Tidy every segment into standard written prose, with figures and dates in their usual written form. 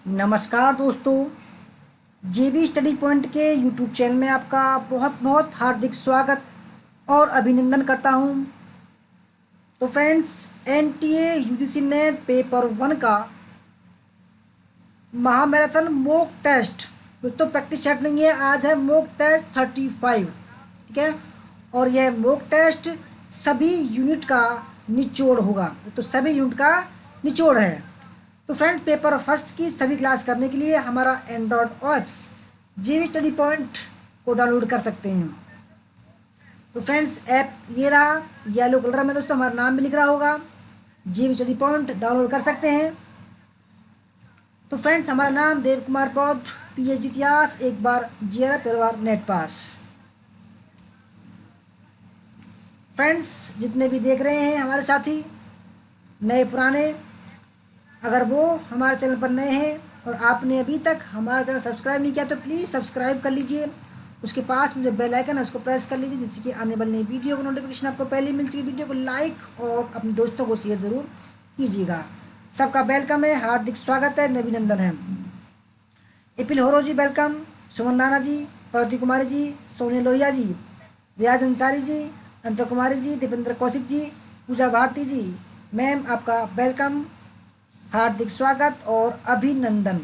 नमस्कार दोस्तों, जेबी study point के यूट्यूब चैनल में आपका बहुत बहुत हार्दिक स्वागत और अभिनंदन करता हूं। तो friends, NTA UGC net paper 1 का महामैराथन मॉक टेस्ट दोस्तों प्रैक्टिस सेट नहीं है, आज है मॉक टेस्ट 35। ठीक है, और यह मॉक टेस्ट सभी यूनिट का निचोड़ होगा। तो सभी यूनिट का निचोड़ है। तो फ्रेंड्स, पेपर फर्स्ट की सभी क्लास करने के लिए हमारा एंड्रॉयड ऐप्स जेबी स्टडी पॉइंट को डाउनलोड कर सकते हैं। तो फ्रेंड्स, ऐप ये रहा, येलो कलर में दोस्तों हमारा नाम भी लिख रहा होगा। जेबी स्टडी पॉइंट डाउनलोड कर सकते हैं। तो फ्रेंड्स, हमारा नाम देव कुमार पौध, पीएचडी इतिहास, एक बार जीआर, 13 बार नेट पास। फ्रेंड्स, जितने भी देख रहे हैं हमारे साथी, नए पुराने, अगर वो हमारे चैनल पर नए हैं और आपने अभी तक हमारा चैनल सब्सक्राइब नहीं किया तो प्लीज़ सब्सक्राइब कर लीजिए। उसके पास में जो बेल आइकन है उसको प्रेस कर लीजिए, जिससे कि आने वाली नई वीडियो को नोटिफिकेशन आपको पहले मिल सके। वीडियो को लाइक और अपने दोस्तों को शेयर ज़रूर कीजिएगा। सबका वेलकम है, हार्दिक स्वागत है, अभिनंदन है। इपिल होरो जी वेलकम, सुमन नाना जी, प्रवती कुमारी जी, सोनिया लोहिया जी, रियाज अंसारी जी, अनिता कुमारी जी, दीपेंद्र कौशिक जी, पूजा भारती जी, मैम आपका वेलकम, हार्दिक स्वागत और अभिनंदन।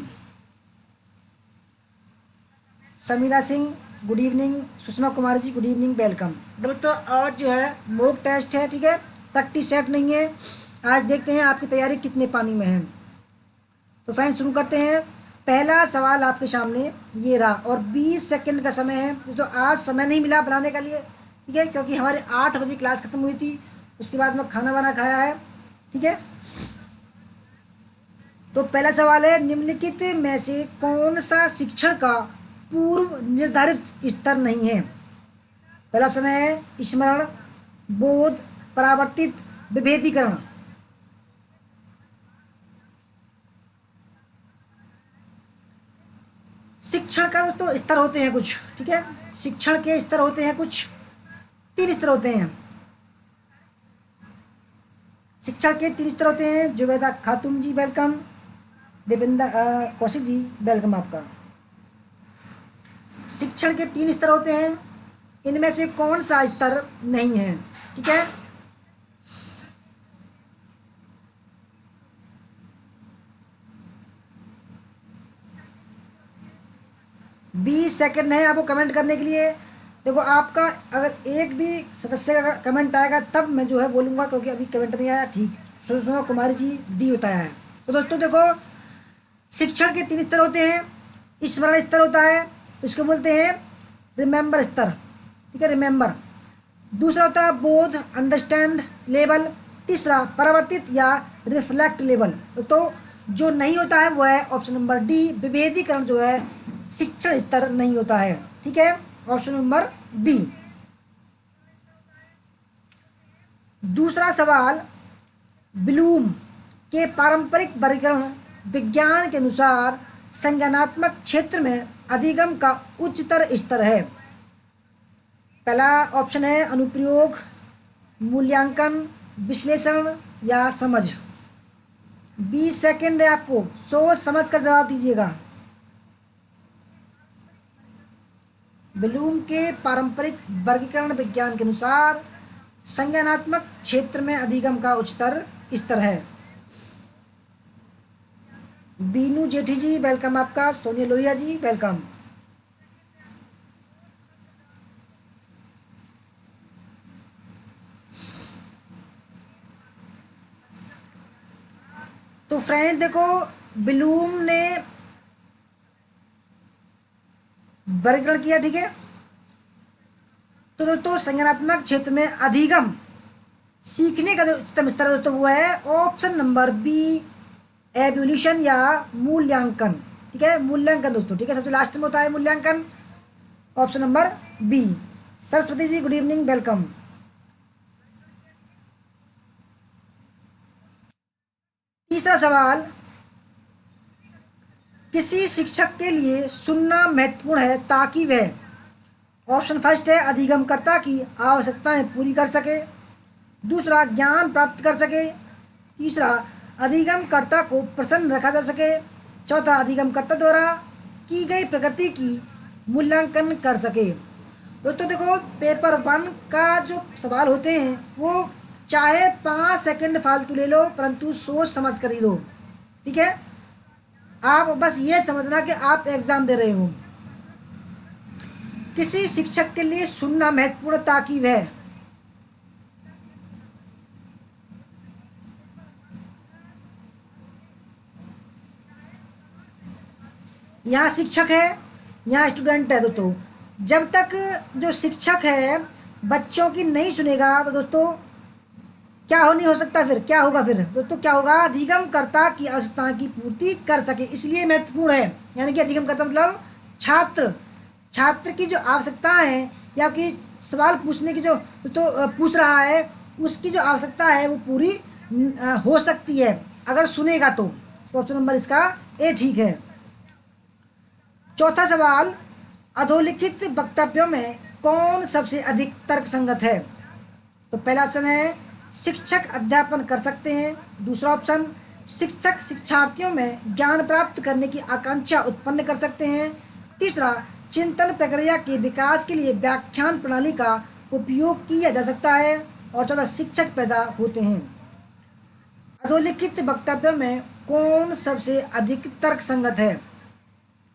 Samira Singh good evening, Sushma Kumari ji good evening, welcome. दोस्तों, आज जो है मॉक टेस्ट है, ठीक है, प्रैक्टिस सेट नहीं है। आज देखते हैं आपकी तैयारी कितने पानी में है। तो फ्रेंड्स, शुरू करते हैं। पहला सवाल आपके सामने ये रहा और 20 सेकंड का समय है। तो आज समय नहीं मिला बनाने के लिए, ठीक है, क्योंकि हमारे 8 बजे क्लास खत्म हुई थी। उसके बाद में खाना वाना खाया है, ठीक है। तो पहला सवाल है, निम्नलिखित में से कौन सा शिक्षण का पूर्व निर्धारित स्तर नहीं है? पहला ऑप्शन है स्मरण, बोध, परावर्तित, विभेदीकरण। शिक्षण का तो स्तर होते हैं कुछ, ठीक है, शिक्षण के स्तर होते हैं कुछ, 3 स्तर होते हैं। शिक्षण के 3 स्तर होते हैं। जुबैदा खातून जी वेलकम, देवेंद्र कौशिक जी वेलकम आपका। शिक्षण के 3 स्तर होते हैं, इनमें से कौन सा स्तर नहीं है? ठीक है, बीस सेकंड है आपको कमेंट करने के लिए। देखो, आपका अगर एक भी सदस्य का कमेंट आएगा तब मैं जो है बोलूँगा, क्योंकि अभी कमेंट नहीं आया। ठीक, सुषमा कुमारी जी डी बताया है। तो दोस्तों देखो, शिक्षण के 3 स्तर होते हैं। स्मरण स्तर होता है, तो इसको बोलते हैं रिमेंबर स्तर, ठीक है, रिमेंबर। दूसरा होता है बोध, अंडरस्टैंड लेवल। तीसरा परावर्तित या रिफ्लेक्ट लेवल। तो जो नहीं होता है वो है ऑप्शन नंबर डी, विभेदीकरण जो है शिक्षण स्तर नहीं होता है, ठीक है, ऑप्शन नंबर डी। दूसरा सवाल, ब्लूम के पारंपरिक वर्गीकरण विज्ञान के अनुसार संज्ञानात्मक क्षेत्र में अधिगम का उच्चतर स्तर है। पहला ऑप्शन है अनुप्रयोग, मूल्यांकन, विश्लेषण या समझ। 20 सेकंड है, आपको सोच समझ कर जवाब दीजिएगा। ब्लूम के पारंपरिक वर्गीकरण विज्ञान के अनुसार संज्ञानात्मक क्षेत्र में अधिगम का उच्चतर स्तर है। बीनू जेठी जी वेलकम आपका, सोनिया लोहिया जी वेलकम। तो फ्रेंड देखो, ब्लूम ने वर्गीकरण किया, ठीक है। तो दोस्तों, संज्ञानात्मक क्षेत्र में अधिगम सीखने का जो उच्चतम स्तर है दोस्तों वो है ऑप्शन नंबर बी, एवोल्यूशन या मूल्यांकन, ठीक है, मूल्यांकन दोस्तों, ठीक है, सबसे लास्ट में होता है मूल्यांकन, option number B. Saraswati ji good evening, welcome. तीसरा सवाल, किसी शिक्षक के लिए सुनना महत्वपूर्ण है ताकि वह, ऑप्शन फर्स्ट है अधिगमकर्ता की आवश्यकताएं पूरी कर सके। दूसरा, ज्ञान प्राप्त कर सके। तीसरा, अधिगमकर्ता को प्रसन्न रखा जा सके। चौथा, अधिगमकर्ता द्वारा की गई प्रकृति की मूल्यांकन कर सके। दोस्तों देखो, पेपर 1 का जो सवाल होते हैं वो चाहे 5 सेकंड फालतू ले लो, परंतु सोच समझ कर ही लो, ठीक है। आप बस ये समझना कि आप एग्जाम दे रहे हो। किसी शिक्षक के लिए सुनना महत्वपूर्ण ताकीद है। यहाँ शिक्षक है, यहाँ स्टूडेंट है। दोस्तों जब तक जो शिक्षक है बच्चों की नहीं सुनेगा तो दोस्तों क्या हो नहीं हो सकता, फिर क्या होगा, फिर दोस्तों क्या होगा, अधिगमकर्ता की आवश्यकता की पूर्ति कर सके, इसलिए महत्वपूर्ण है। यानी कि अधिगमकर्ता मतलब छात्र, छात्र की जो आवश्यकता है या कि सवाल पूछने की जो तो पूछ रहा है उसकी जो आवश्यकता है वो पूरी हो सकती है अगर सुनेगा तो ऑप्शन नंबर इसका ए ठीक है। चौथा सवाल, अधोलिखित वक्तव्यों में कौन सबसे अधिक तर्कसंगत है। तो पहला ऑप्शन है शिक्षक अध्यापन कर सकते हैं। दूसरा ऑप्शन, शिक्षक शिक्षार्थियों में ज्ञान प्राप्त करने की आकांक्षा उत्पन्न कर सकते हैं। तीसरा, चिंतन प्रक्रिया के विकास के लिए व्याख्यान प्रणाली का उपयोग किया जा सकता है। और चौथा, शिक्षक पैदा होते हैं। अधोलिखित वक्तव्यों में कौन सबसे अधिक तर्कसंगत है,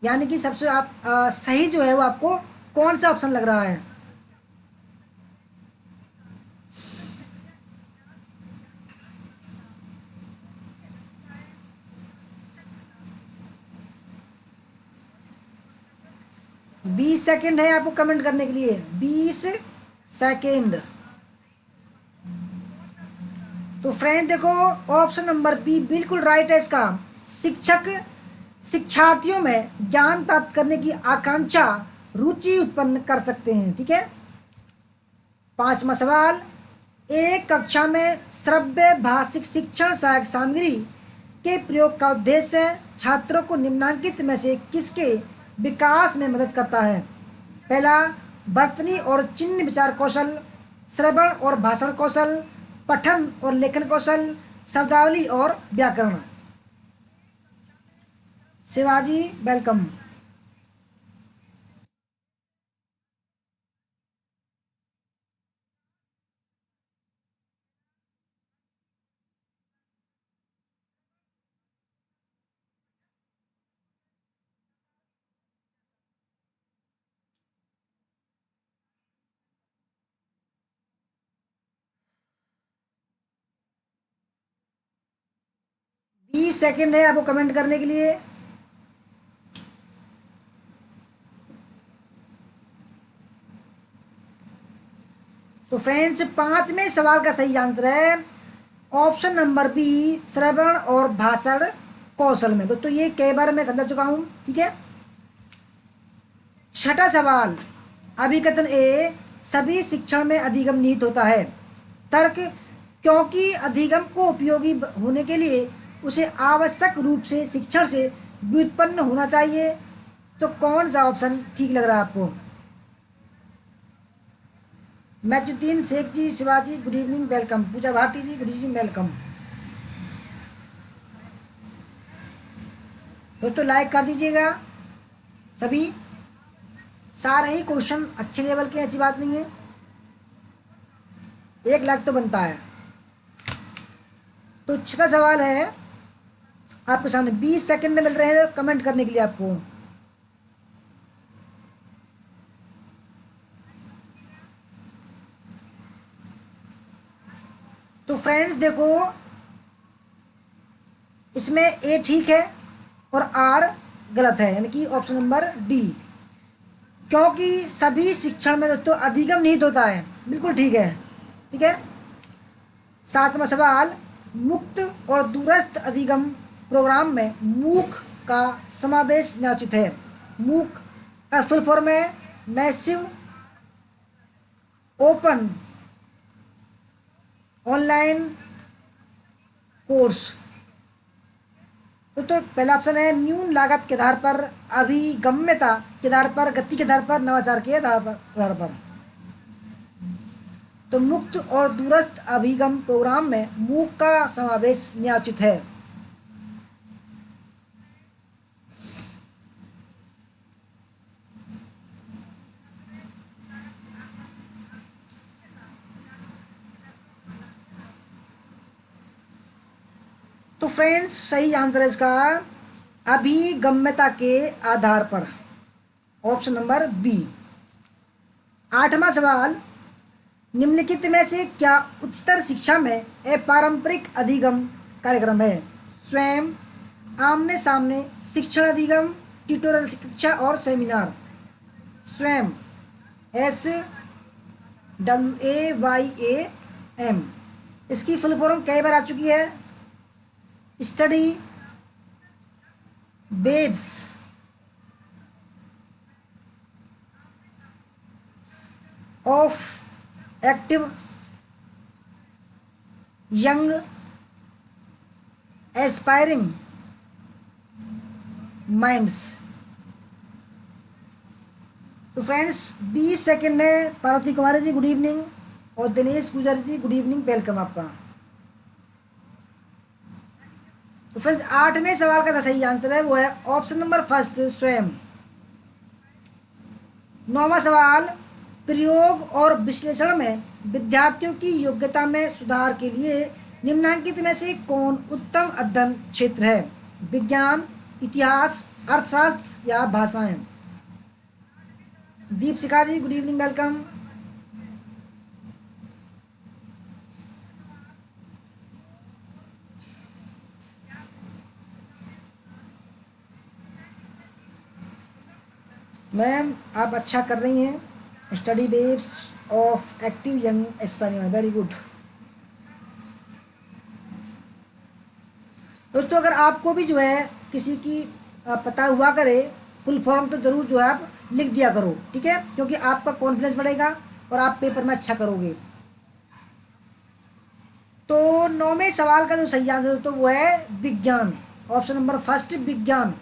यानी कि सबसे आप सही जो है वो आपको कौन सा ऑप्शन लग रहा है। बीस सेकेंड है आपको कमेंट करने के लिए, 20 सेकेंड। तो फ्रेंड देखो, ऑप्शन नंबर बी बिल्कुल राइट है इसका। शिक्षक शिक्षार्थियों में ज्ञान प्राप्त करने की आकांक्षा, रुचि उत्पन्न कर सकते हैं, ठीक है। पांचवा सवाल, एक कक्षा में श्रव्य भाषिक शिक्षण सहायक सामग्री के प्रयोग का उद्देश्य छात्रों को निम्नलिखित में से किसके विकास में मदद करता है। पहला, वर्तनी और चिन्ह विचार कौशल, श्रवण और भाषण कौशल, पठन और लेखन कौशल, शब्दावली और व्याकरण। शिवाजी वेलकम। बीस सेकेंड है आपको कमेंट करने के लिए। तो फ्रेंड्स, पांचवें सवाल का सही आंसर है ऑप्शन नंबर बी, श्रवण और भाषण कौशल में। दोस्तों ये कई बार मैं समझा चुका हूं, ठीक है। छठा सवाल, अभिकथन ए, सभी शिक्षण में अधिगम निहित होता है। तर्क, क्योंकि अधिगम को उपयोगी होने के लिए उसे आवश्यक रूप से शिक्षण से व्युत्पन्न होना चाहिए। तो कौन सा ऑप्शन ठीक लग रहा है आपको। मैजुद्दीन शेख जी, शिवाजी गुड इवनिंग वेलकम, पूजा भारती जी गुड इवनिंग वेलकम। दोस्तों लाइक कर दीजिएगा सभी, सारे ही क्वेश्चन अच्छे लेवल के, ऐसी बात नहीं है, 1 लाख तो बनता है। तो छठा सवाल है आपके सामने, 20 सेकंड मिल रहे हैं कमेंट करने के लिए आपको। तो फ्रेंड्स देखो, इसमें ए ठीक है और आर गलत है, यानी कि ऑप्शन नंबर डी, क्योंकि सभी शिक्षण में दोस्तों अधिगम निहित होता है, बिल्कुल ठीक है, ठीक है। सातवां सवाल, मुक्त और दूरस्थ अधिगम प्रोग्राम में मूक का समावेश निश्चित है। मूक का फुल फॉर्म है मैसिव ओपन ऑनलाइन कोर्स। तो पहला ऑप्शन है न्यून लागत के आधार पर, अभिगम्यता के आधार पर, गति के आधार पर, नवाचार के आधार पर। तो मुक्त और दूरस्थ अभिगम प्रोग्राम में मूक का समावेश निश्चित है। फ्रेंड्स सही आंसर है इसका अभिगम्यता के आधार पर, ऑप्शन नंबर बी। 8वां सवाल, निम्नलिखित में से क्या उच्चतर शिक्षा में अपारंपरिक अधिगम कार्यक्रम है? स्वयं, आमने सामने शिक्षण अधिगम, ट्यूटोरियल शिक्षा और सेमिनार। स्वयं, SWAYAM। इसकी फुल फॉर्म कई बार आ चुकी है, study babes of active young aspiring minds. तो फ्रेंड्स 20 सेकंड है। पार्वती कुमारी जी गुड इवनिंग, और दिनेश गुजर जी गुड इवनिंग, वेलकम आपका। तो फ्रेंड्स 8वें सवाल का जो सही आंसर है वो है ऑप्शन नंबर फर्स्ट, स्वयं। 9वां सवाल, प्रयोग और विश्लेषण में विद्यार्थियों की योग्यता में सुधार के लिए निम्नलिखित में से कौन उत्तम अध्ययन क्षेत्र है? विज्ञान, इतिहास, अर्थशास्त्र या भाषाएं। दीपशिखा जी गुड इवनिंग, वेलकम। मैम आप अच्छा कर रही हैं। Study base of active young aspiring, very good. दोस्तों अगर आपको भी जो है किसी की पता हुआ करे फुल फॉर्म, तो ज़रूर जो है आप लिख दिया करो, ठीक है, क्योंकि आपका कॉन्फिडेंस बढ़ेगा और आप पेपर में अच्छा करोगे। तो 9वें सवाल का जो सही आंसर तो वो है विज्ञान, ऑप्शन नंबर फर्स्ट, विज्ञान।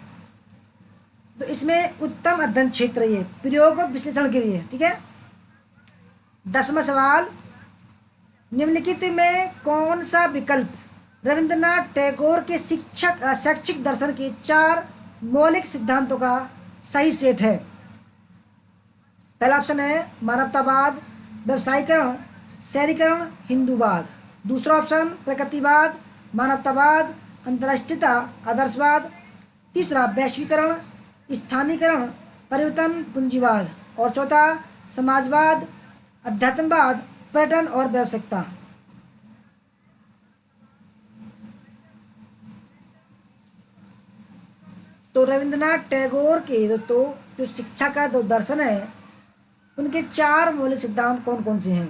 तो इसमें उत्तम अध्ययन क्षेत्र ये प्रयोग और विश्लेषण के लिए, ठीक है। 10वां सवाल, निम्नलिखित में कौन सा विकल्प रविंद्रनाथ टैगोर के शैक्षिक दर्शन के 4 मौलिक सिद्धांतों का सही सेट है? पहला ऑप्शन है मानवतावाद, व्यवसायीकरण, शहरीकरण, हिंदूवाद। दूसरा ऑप्शन प्रकृतिवाद, मानवतावाद, अंतर्राष्ट्रीयता, आदर्शवाद। तीसरा वैश्वीकरण, स्थानीयकरण, परिवर्तन, पूंजीवाद। और चौथा समाजवाद, अध्यात्मवाद, पर्यटन और व्यावसायिकता। तो रविंद्रनाथ टैगोर के दोस्तों जो शिक्षा का जो दर्शन है उनके 4 मौलिक सिद्धांत कौन कौन से हैं?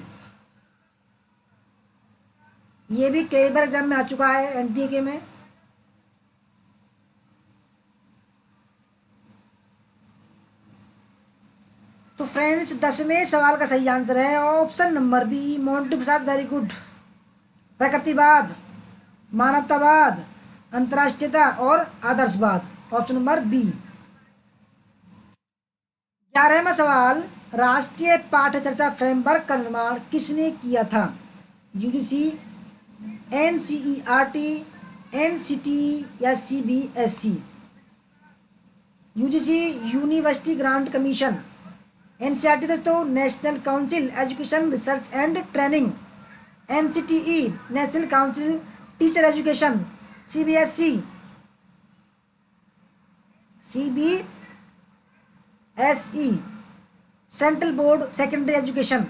ये भी कई बार एग्जाम में आ चुका है, एनटीए के में। तो फ्रेंड्स 10वें सवाल का सही आंसर है option number B, Montu Prasad, very good. प्रकृतिवाद, मानवतावाद, अंतर्राष्ट्रीयता और आदर्शवाद, ऑप्शन नंबर बी। 11वां सवाल, राष्ट्रीय पाठ्यचर्या फ्रेमवर्क का निर्माण किसने किया था? यूजीसी, एनसीईआरटी, एनसीटी या CBSE. UGC university grant commission, NCERT दोस्तों national council education research and training, NCTE national council teacher education, CBSE CBSE central board secondary education.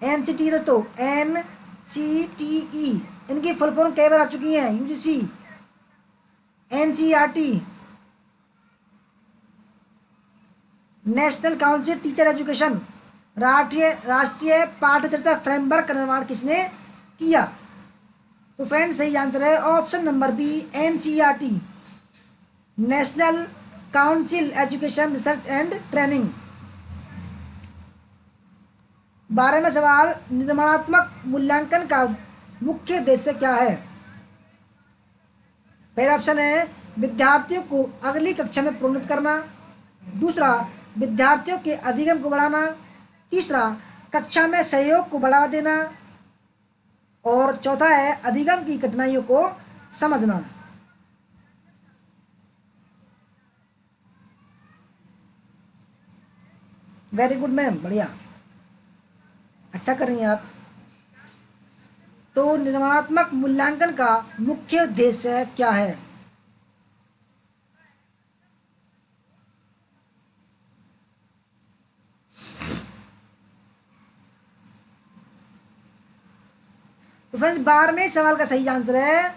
NCT दोस्तों एनसीटीई, इनकी फुल फॉर्म कई बार आ चुकी हैं, UGC, NCERT, national council teacher education. राष्ट्रीय पाठ्यचर्या फ्रेमवर्क का निर्माण किसने किया? तो फ्रेंड्स सही आंसर है option number B, NCERT national council education research and training. 12वां सवाल, निर्माणात्मक मूल्यांकन का मुख्य उद्देश्य क्या है? पहला ऑप्शन है विद्यार्थियों को अगली कक्षा में प्रोन्नत करना। दूसरा विद्यार्थियों के अधिगम को बढ़ाना। तीसरा कक्षा में सहयोग को बढ़ावा देना। और चौथा है अधिगम की कठिनाइयों को समझना। वेरी गुड मैम, बढ़िया, अच्छा कर रही हैं आप। तो निर्माणात्मक मूल्यांकन का मुख्य उद्देश्य क्या है? तो फ्रेंड्स 12वें सवाल का सही आंसर है,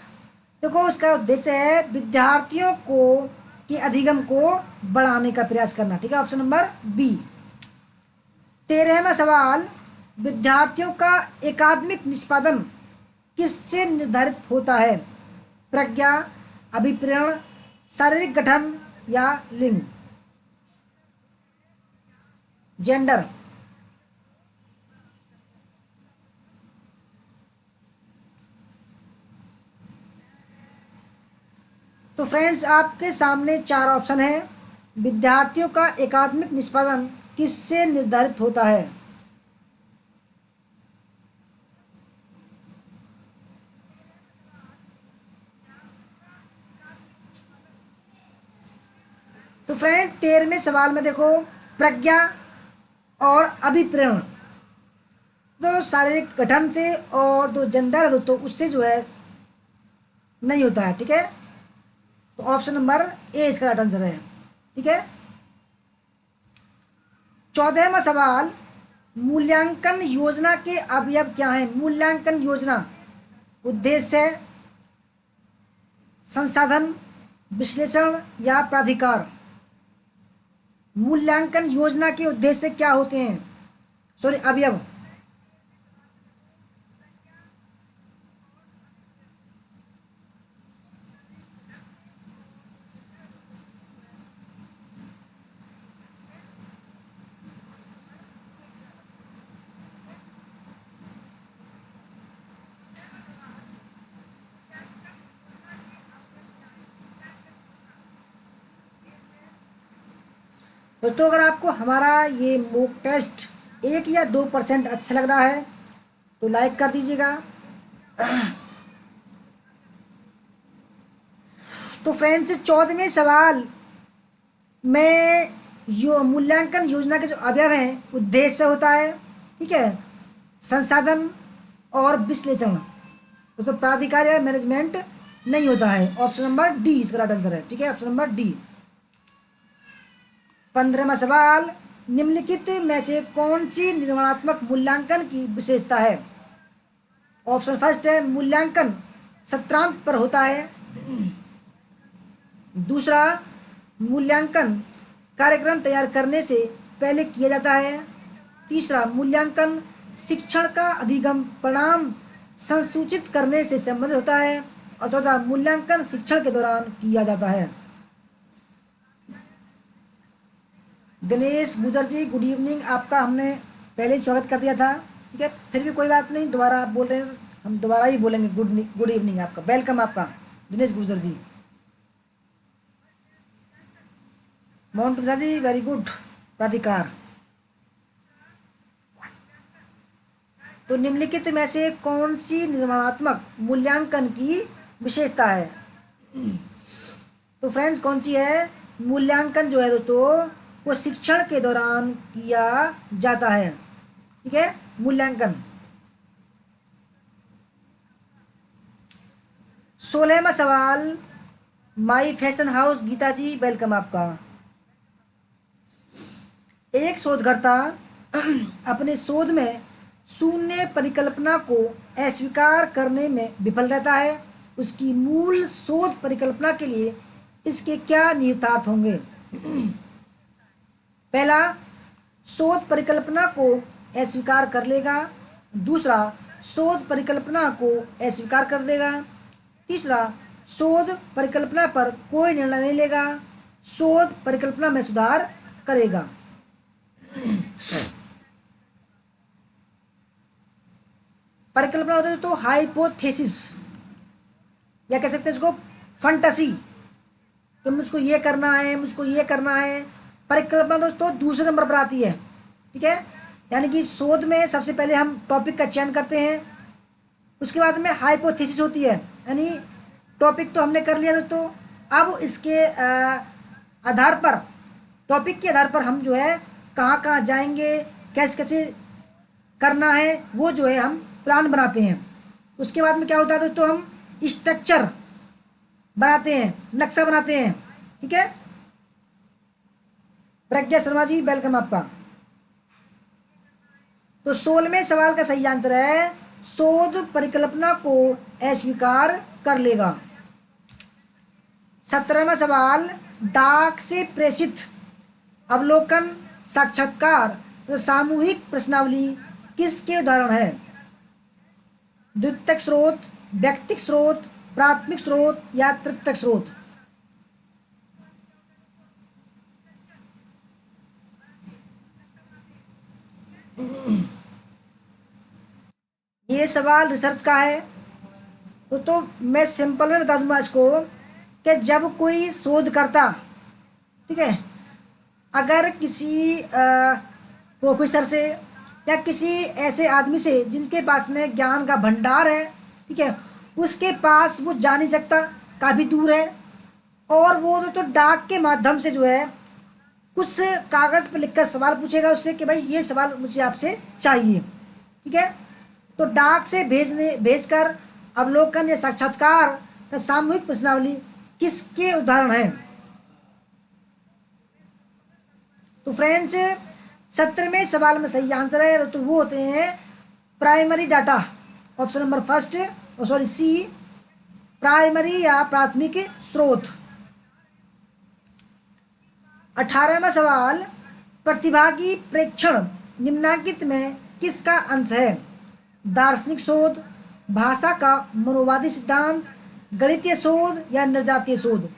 देखो उसका उद्देश्य है विद्यार्थियों को के अधिगम को बढ़ाने का प्रयास करना। ठीक है, ऑप्शन नंबर बी। 13वां सवाल, विद्यार्थियों का एकाडमिक निष्पादन किससे निर्धारित होता है? प्रज्ञा, अभिप्रेरण, शारीरिक गठन या लिंग, जेंडर। तो फ्रेंड्स आपके सामने चार ऑप्शन है। विद्यार्थियों का एकाडमिक निष्पादन किससे निर्धारित होता है? तो फ्रेंड 13वें सवाल में देखो, प्रज्ञा और अभिप्रेरण, तो शारीरिक गठन से, और जो जेंडर है तो उससे जो है नहीं होता है। ठीक है, तो ऑप्शन नंबर ए इसका राइट आंसर है। ठीक है, 14वां सवाल, मूल्यांकन योजना के अवयव क्या हैं? मूल्यांकन योजना, उद्देश्य, संसाधन, विश्लेषण या प्राधिकार। मूल्यांकन योजना के उद्देश्य क्या होते हैं? सॉरी, अवयव। दोस्तों अगर आपको हमारा ये मॉक टेस्ट 1 या 2% अच्छा लग रहा है तो लाइक कर दीजिएगा। तो फ्रेंड्स 14वें सवाल में जो मूल्यांकन योजना के जो अवयव हैं, उद्देश्य होता है, ठीक है, संसाधन और विश्लेषण, तो प्राधिकार या मैनेजमेंट नहीं होता है। ऑप्शन नंबर डी इसका राइट आंसर है। ठीक है, ऑप्शन नंबर डी। 15वां सवाल, निम्नलिखित में से कौन सी निर्माणात्मक मूल्यांकन की विशेषता है? ऑप्शन फर्स्ट है मूल्यांकन सत्रांत पर होता है। दूसरा, मूल्यांकन कार्यक्रम तैयार करने से पहले किया जाता है। तीसरा, मूल्यांकन शिक्षण का अधिगम परिणाम संसूचित करने से संबंधित होता है। और चौथा, मूल्यांकन शिक्षण के दौरान किया जाता है। दिनेश गुजर जी, गुड इवनिंग। आपका हमने पहले ही स्वागत कर दिया था, ठीक है, फिर भी कोई बात नहीं, दोबारा आप बोल रहे हैं, हम दोबारा ही बोलेंगे। गुड इवनिंग आपका, वेलकम आपका दिनेश गुजर जी। Mohan Prasad ji, very good. प्राधिकार। तो निम्नलिखित में से कौन सी निर्माणात्मक मूल्यांकन की विशेषता है? तो फ्रेंड्स कौन सी है? मूल्यांकन जो है दोस्तों वो शिक्षण के दौरान किया जाता है। ठीक है, मूल्यांकन। 16वां सवाल, माई फैशन हाउस, गीता जी वेलकम आपका। एक शोधकर्ता अपने शोध में शून्य परिकल्पना को अस्वीकार करने में विफल रहता है। उसकी मूल शोध परिकल्पना के लिए इसके क्या निहितार्थ होंगे? पहला, शोध परिकल्पना को अस्वीकार कर लेगा। दूसरा, शोध परिकल्पना को अस्वीकार कर देगा। तीसरा, शोध परिकल्पना पर कोई निर्णय नहीं लेगा। शोध परिकल्पना में सुधार करेगा। परिकल्पना होता है तो हाइपोथेसिस, या कह सकते हैं इसको फंटसी, कि मुझको ये करना है, मुझको ये करना है। परिकल्पना दोस्तों दूसरे नंबर पर आती है। ठीक है, यानी कि शोध में सबसे पहले हम टॉपिक का चयन करते हैं, उसके बाद में हाइपोथेसिस होती है, यानी टॉपिक तो हमने कर लिया दोस्तों, अब इसके आधार पर, टॉपिक के आधार पर हम जो है कहाँ कहाँ जाएंगे, कैसे कैसे करना है, वो जो है हम प्लान बनाते हैं। उसके बाद में क्या होता है दोस्तों, हम स्ट्रक्चर बनाते हैं, नक्शा बनाते हैं। ठीक है, प्रज्ञा शर्मा जी वेलकम आपका। तो 16वें सवाल का सही आंसर है शोध परिकल्पना को अस्वीकार कर लेगा। 17वां सवाल, डाक से प्रेषित अवलोकन, साक्षात्कार तो सामूहिक प्रश्नावली किसके उदाहरण है? द्वितीयक स्रोत, व्यक्तिक स्रोत, प्राथमिक स्रोत या तृतीयक स्रोत? ये सवाल रिसर्च का है। तो मैं सिंपल में बता दूंगा इसको कि जब कोई शोधकर्ता, ठीक है, अगर किसी प्रोफेसर से या किसी ऐसे आदमी से जिनके पास में ज्ञान का भंडार है, ठीक है, उसके पास वो जा नहीं सकता, काफ़ी दूर है, और वो तो डाक के माध्यम से जो है कुछ कागज़ पर लिखकर सवाल पूछेगा उससे कि भाई ये सवाल मुझे आपसे चाहिए। ठीक है, तो डाक से भेजकर अवलोकन या साक्षात्कार या सामूहिक प्रश्नावली किसके उदाहरण हैं? तो फ्रेंड्स 17वें सवाल में सही आंसर है तो वो होते हैं primary data, option number first, sorry C, primary या प्राथमिक स्रोत। 18वां सवाल, प्रतिभागी प्रेक्षण निम्नांकित में किसका अंश है? दार्शनिक शोध, भाषा का मनोवादी सिद्धांत, गणितीय शोध या निर्जातीय शोध?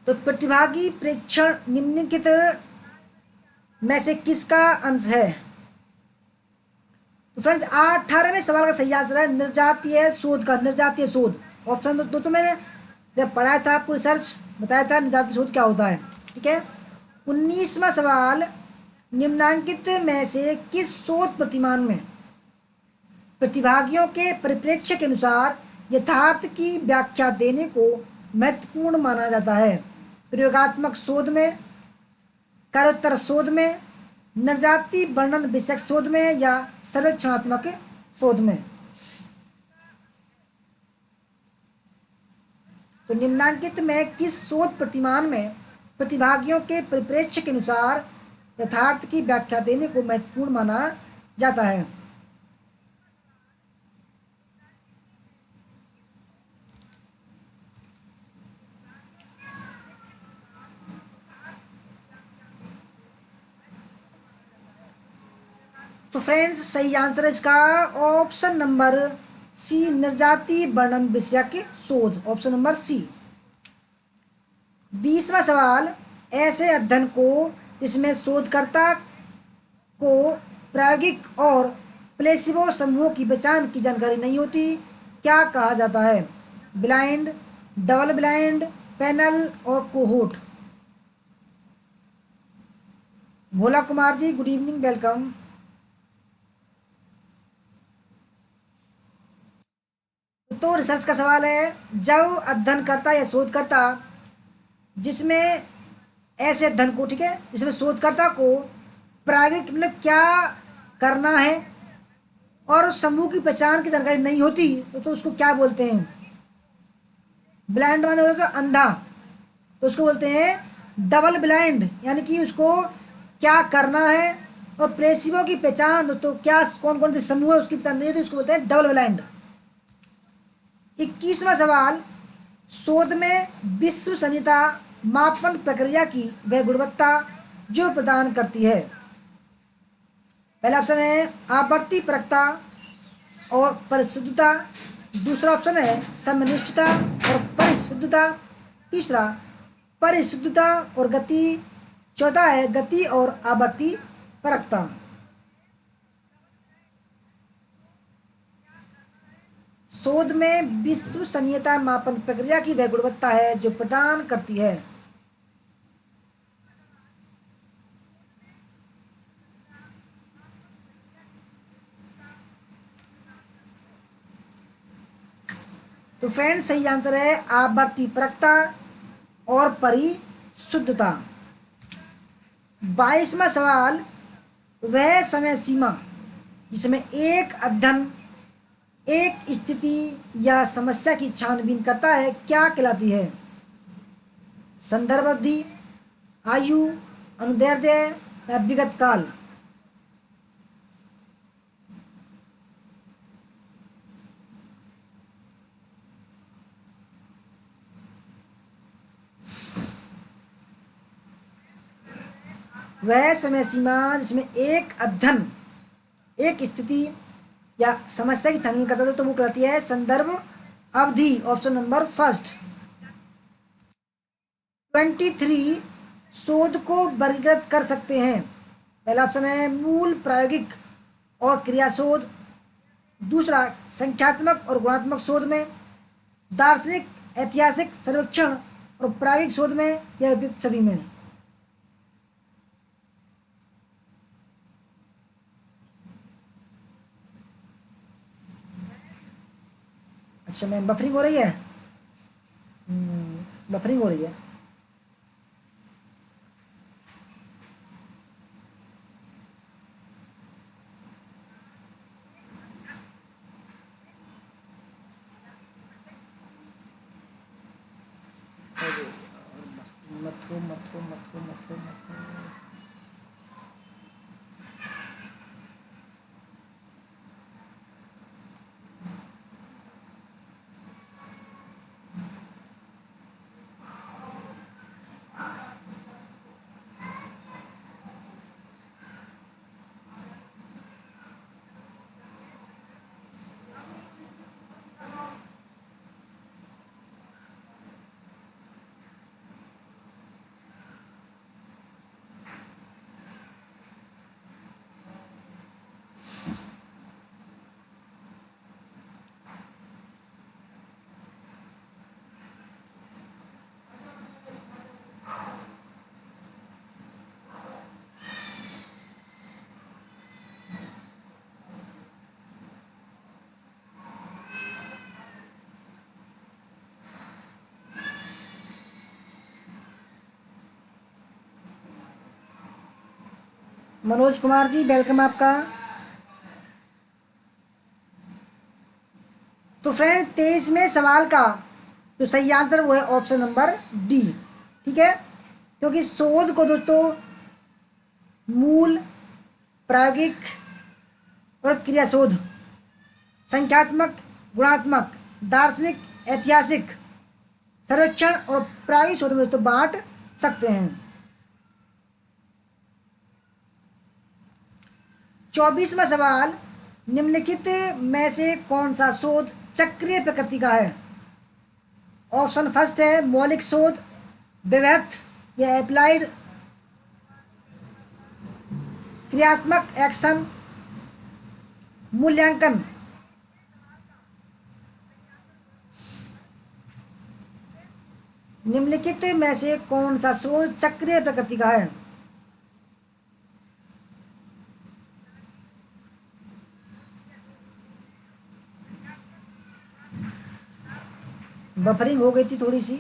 तो प्रतिभागी प्रेक्षण निम्नलिखित में से किसका अंश है? तो फ्रेंड्स 18वें सवाल का सही आंसर है निर्जातीय शोध का, निर्जातीय शोध। ऑप्शन तो मैंने जब पढ़ाया था आपको रिसर्च बताया था निर्जातीय शोध क्या होता है। ठीक है, 19वां सवाल, निम्नांकित में से किस शोध प्रतिमान में प्रतिभागियों के परिप्रेक्ष्य के अनुसार यथार्थ की व्याख्या देने को महत्वपूर्ण माना जाता है? प्रयोगात्मक शोध में, कार्योत्तर शोध में, नरजाति वर्णन विषयक शोध में या सर्वेक्षणात्मक शोध में? तो निम्नांकित में किस शोध प्रतिमान में प्रतिभागियों के परिप्रेक्ष्य के अनुसार यथार्थ की व्याख्या देने को महत्वपूर्ण माना जाता है? तो फ्रेंड्स सही आंसर है इसका ऑप्शन नंबर सी, निर्जाति वर्णन विषयक शोध, ऑप्शन नंबर सी। 20वां सवाल, ऐसे अध्ययन को इसमें शोधकर्ता को प्रायोगिक और प्लेसिबो समूहों की पहचान की जानकारी नहीं होती, क्या कहा जाता है? ब्लाइंड, डबल ब्लाइंड, पैनल और कोहोट? भोला Kumar ji good evening welcome. तो रिसर्च का सवाल है, जब अध्ययनकर्ता या शोधकर्ता जिसमें ऐसे अध्ययन को, ठीक है, जिसमें शोधकर्ता को प्रायोगिक मतलब क्या करना है और उस समूह की पहचान की जानकारी नहीं होती तो उसको क्या बोलते हैं? ब्लाइंड माने होता है तो अंधा, तो उसको बोलते हैं डबल ब्लाइंड, यानी कि उसको क्या करना है और प्लेसिबो की पहचान तो क्या कौन कौन से समूह है उसकी पहचान नहीं होती, उसको बोलते हैं डबल ब्लाइंड। 21वां सवाल, शोध में विश्वसनीयता मापन प्रक्रिया की वह गुणवत्ता जो प्रदान करती है? पहला ऑप्शन है आवर्ती परखता और परिशुद्धता, दूसरा ऑप्शन है समनिष्ठता और परिशुद्धता, तीसरा परिशुद्धता और गति, चौथा है गति और आवर्ती परखता। शोध में विश्वसनीयता मापन प्रक्रिया की वह गुणवत्ता है जो प्रदान करती है। तो फ्रेंड्स सही आंसर है आवर्ती परकता और परिशुद्धता। 22वां सवाल, वह समय सीमा जिसमें एक अध्ययन एक स्थिति या समस्या की छानबीन करता है क्या कहलाती है? संदर्भ अवधि, आयु, अनुदैर्ध्य या विगत काल? वह समय सीमा जिसमें एक अध्ययन एक स्थिति या समस्या की छानबीन करता है तो वो कहती है संदर्भ अवधि। Option number first. 23 शोध को वर्गीकृत कर सकते हैं। पहला ऑप्शन है मूल, प्रायोगिक और क्रिया शोध। दूसरा संख्यात्मक और गुणात्मक शोध में, दार्शनिक, ऐतिहासिक, सर्वेक्षण और प्रायोगिक शोध में, या उपयुक्त सभी में। अच्छा मैम, बफरिंग हो रही है। बफरिंग हो रही है। अरे यार, मत हो मत हो मत हो मत हो मत हो। मनोज कुमार जी, वेलकम आपका। तो फ्रेंड 23वें सवाल का जो सही आंसर वो है ऑप्शन नंबर डी। ठीक है, क्योंकि शोध को दोस्तों मूल, प्रायोगिक और क्रिया शोध, संख्यात्मक, गुणात्मक, दार्शनिक, ऐतिहासिक, सर्वेक्षण और प्रायोगिक शोध में दोस्तों बांट सकते हैं। 24वां सवाल, निम्नलिखित में से कौन सा शोध चक्रीय प्रकृति का है? ऑप्शन फर्स्ट है मौलिक शोध, विवृत या एप्लाइड, क्रियात्मक एक्शन, मूल्यांकन। निम्नलिखित में से कौन सा शोध चक्रीय प्रकृति का है? बफरिंग हो गई थी थोड़ी सी।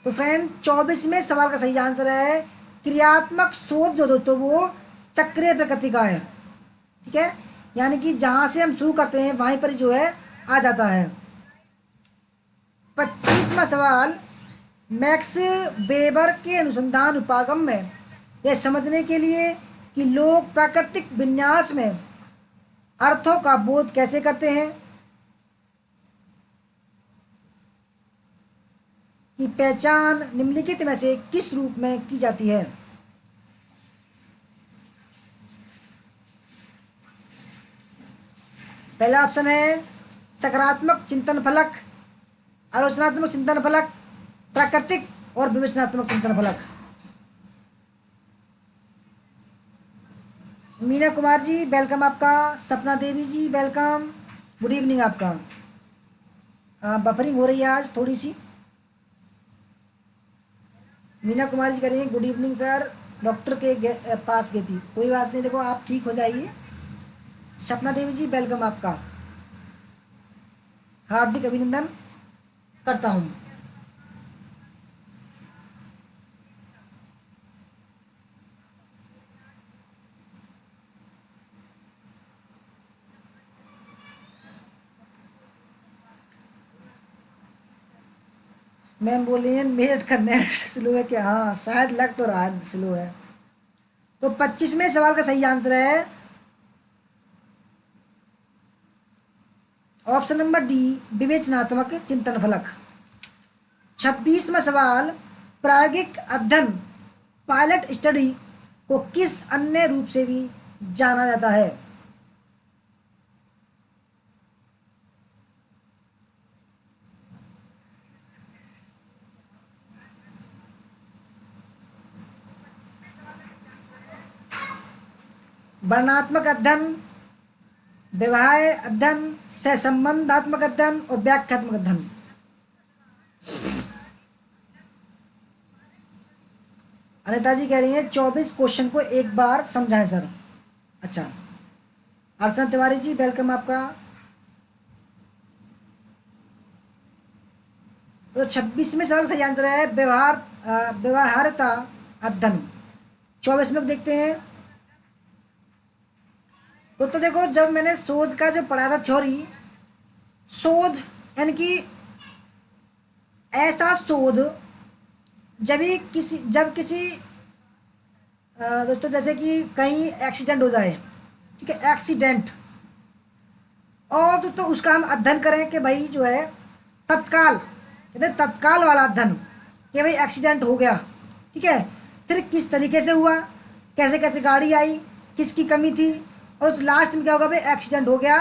तो फ्रेंड 24वें सवाल का सही आंसर है क्रियात्मक शोध जो दोस्तों वो चक्रीय प्रकृति का है। ठीक है, यानी कि जहां से हम शुरू करते हैं वहीं पर जो है आ जाता है। 25वां सवाल, मैक्स वेबर के अनुसंधान उपागम में यह समझने के लिए कि लोग प्राकृतिक विन्यास में अर्थों का बोध कैसे करते हैं की पहचान निम्नलिखित में से किस रूप में की जाती है? पहला ऑप्शन है सकारात्मक चिंतन फलक, आलोचनात्मक चिंतन फलक, प्राकृतिक और विवेचनात्मक चिंतन फलक। मीना कुमार जी वेलकम आपका। सपना देवी जी वेलकम, गुड इवनिंग आपका। बफरिंग हो रही है आज थोड़ी सी। मीना कुमार जी करेंगे गुड इवनिंग सर। डॉक्टर के पास गई थी। कोई बात नहीं, देखो आप ठीक हो जाइए। सपना देवी जी वेलकम आपका, हार्दिक अभिनंदन करता हूँ। मैम बोल रही है मेरठ का नेट स्लो है क्या? हाँ शायद लग तो रहा है स्लो है। तो 25वें सवाल का सही आंसर है ऑप्शन नंबर डी, विवेचनात्मक चिंतन फलक। 26वां सवाल, प्रायोगिक अध्ययन पायलट स्टडी को किस अन्य रूप से भी जाना जाता है? वर्णनात्मक अध्ययन, व्यवहार अध्ययन, सहसंबंधात्मक अध्ययन और व्याख्यात्मक अध्ययन। अनिता जी कह रही हैं 24 क्वेश्चन को एक बार समझाएं सर। अच्छा, अर्चना तिवारी जी वेलकम आपका। तो 26वें सवाल का सही आंसर है व्यवहार्यता अध्ययन। 24 में देखते हैं। तो देखो जब मैंने शोध का जो पढ़ा था थ्योरी, शोध यानी कि ऐसा शोध जब किसी दोस्तों जैसे कि कहीं एक्सीडेंट हो जाए, ठीक है, एक्सीडेंट, और तो उसका हम अध्ययन करें कि भाई जो है तत्काल, कहते हैं तत्काल वाला अध्ययन कि भाई एक्सीडेंट हो गया, ठीक है, फिर किस तरीके से हुआ, कैसे कैसे गाड़ी आई, किसकी कमी थी, और लास्ट में क्या होगा, भाई एक्सीडेंट हो गया।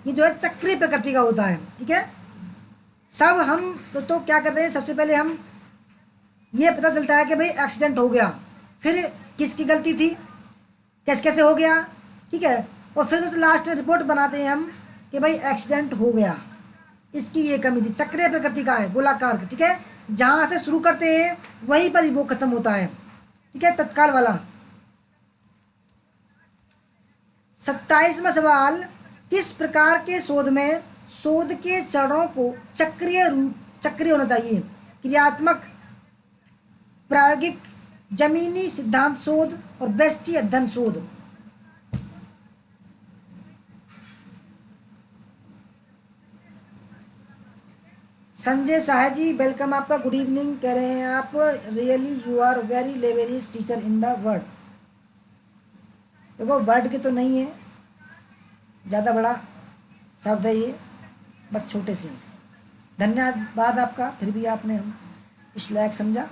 ये जो है चक्रीय प्रकृति का होता है, ठीक है। सब हम तो क्या करते हैं, सबसे पहले हम ये पता चलता है कि भाई एक्सीडेंट हो गया, फिर किसकी गलती थी, कैसे कैसे हो गया, ठीक है, और फिर तो लास्ट में रिपोर्ट बनाते हैं हम कि भाई एक्सीडेंट हो गया, इसकी ये कमी थी। चक्रीय प्रकृति का है, गोलाकार, ठीक है, जहाँ से शुरू करते हैं वहीं पर ही वो खत्म होता है, ठीक है, तत्काल वाला। 27वां सवाल, किस प्रकार के शोध में शोध के चरणों को चक्रीय होना चाहिए? क्रियात्मक, प्रायोगिक, जमीनी सिद्धांत शोध और व्यष्टि अध्ययन शोध। संजय शाह जी वेलकम आपका, गुड इवनिंग कह रहे हैं आप। Really you are very laborious teacher in the word. देखो वर्ड के तो नहीं है, ज़्यादा बड़ा शब्द है ये, बस छोटे से। धन्यवाद आपका, फिर भी आपने हम इस लायक समझा।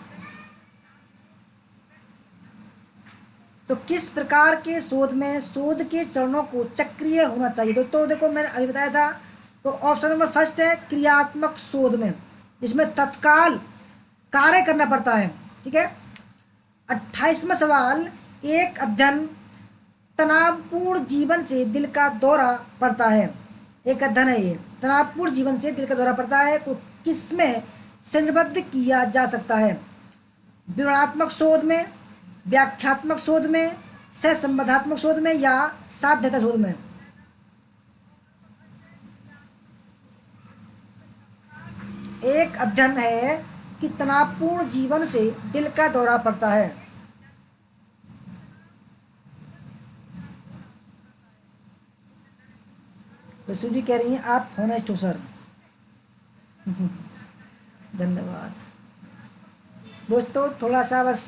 तो किस प्रकार के शोध में शोध के चरणों को चक्रीय होना चाहिए? दोस्तों देखो मैंने अभी बताया था, तो ऑप्शन नंबर फर्स्ट है क्रियात्मक शोध में, जिसमें तत्काल कार्य करना पड़ता है, ठीक है। 28वां सवाल, एक अध्ययन तनावपूर्ण जीवन से दिल का दौरा पड़ता है, एक अध्ययन है ये, तनावपूर्ण जीवन से दिल का दौरा पड़ता है, तो किसमें श्रेणीबद्ध किया जा सकता है? विवरणात्मक शोध में, व्याख्यात्मक शोध में, सहसंबंधात्मक शोध में या साध्यता शोध में? एक अध्ययन है कि तनावपूर्ण जीवन से दिल का दौरा पड़ता है। रसू जी कह रही हैं आप होनेस्ट हो सर। धन्यवाद दोस्तों, थोड़ा सा बस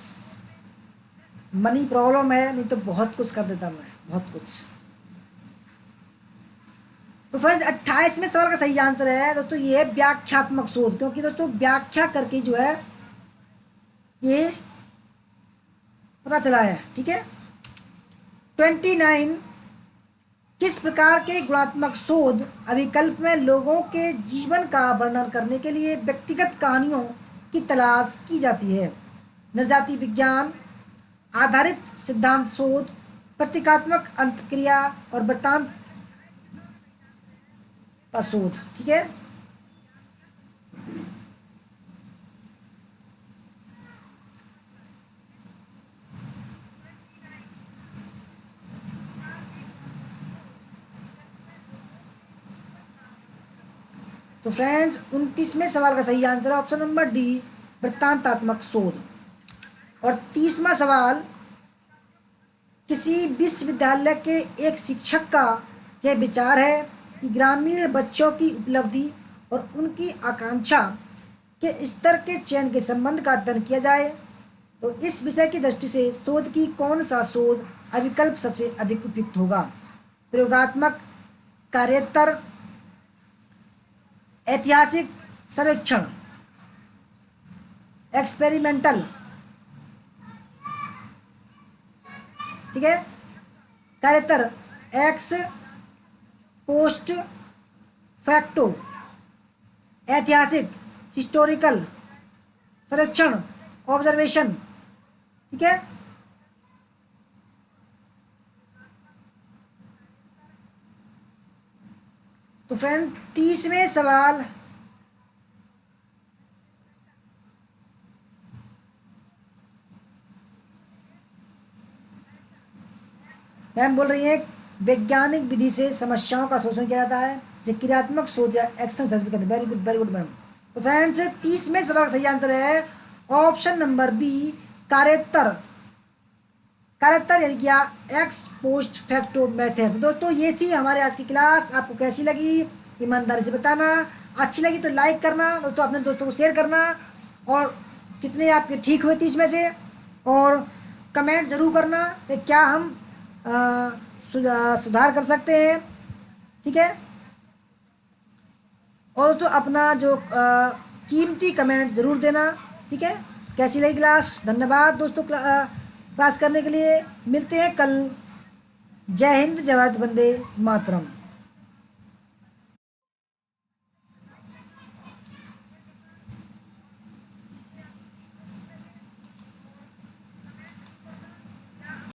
मनी प्रॉब्लम है, नहीं तो बहुत कुछ कर देता मैं, बहुत कुछ। तो फ्रेंड्स 28वें सवाल का सही आंसर है दोस्तों ये है व्याख्यात्मक शोध, क्योंकि दोस्तों व्याख्या करके जो है ये पता चला है, ठीक है। 29, किस प्रकार के गुणात्मक शोध अभिकल्प में लोगों के जीवन का वर्णन करने के लिए व्यक्तिगत कहानियों की तलाश की जाती है? नृजाति विज्ञान आधारित सिद्धांत शोध, प्रतीकात्मक अंतक्रिया और वृत्तांत का शोध, ठीक है। तो फ्रेंड्स 29वें सवाल का सही आंसर है ऑप्शन नंबर डी, वृत्तांतात्मक शोध। और 30वां सवाल, किसी विश्वविद्यालय के एक शिक्षक का यह विचार है कि ग्रामीण बच्चों की उपलब्धि और उनकी आकांक्षा के स्तर के चयन के संबंध का अध्ययन किया जाए। तो इस विषय की दृष्टि से शोध की कौन सा शोध अविकल्प सबसे अधिक उपयुक्त होगा? प्रयोगात्मक, कार्योत्तर, ऐतिहासिक सर्वेक्षण, एक्सपेरिमेंटल। ठीक है, कार्योत्तर एक्स पोस्ट फैक्टो, ऐतिहासिक हिस्टोरिकल, सर्वेक्षण ऑब्जर्वेशन। ठीक है, तो फ्रेंड 30वें सवाल मैम बोल रही है वैज्ञानिक विधि से समस्याओं का शोषण किया जाता है, जैसे क्रियात्मक शोध या action certificate. Very good ma'am. तो फ्रेंड्स 30वें सवाल का सही आंसर है ऑप्शन नंबर बी, कार्योत्तर। कार्योत्तर यानी क्या? X post facto method. दोस्तों ये थी हमारे आज की क्लास। आपको कैसी लगी ईमानदारी से बताना। अच्छी लगी तो लाइक करना दोस्तों, अपने दोस्तों को शेयर करना, और कितने आपके ठीक हुए 30 में से, और कमेंट ज़रूर करना कि क्या हम सुधार कर सकते हैं। ठीक है, और तो अपना जो कीमती कमेंट ज़रूर देना। ठीक है, कैसी लगी क्लास? धन्यवाद दोस्तों क्लास करने के लिए। मिलते हैं कल। जय हिंद, जय भारत, वंदे मातरम।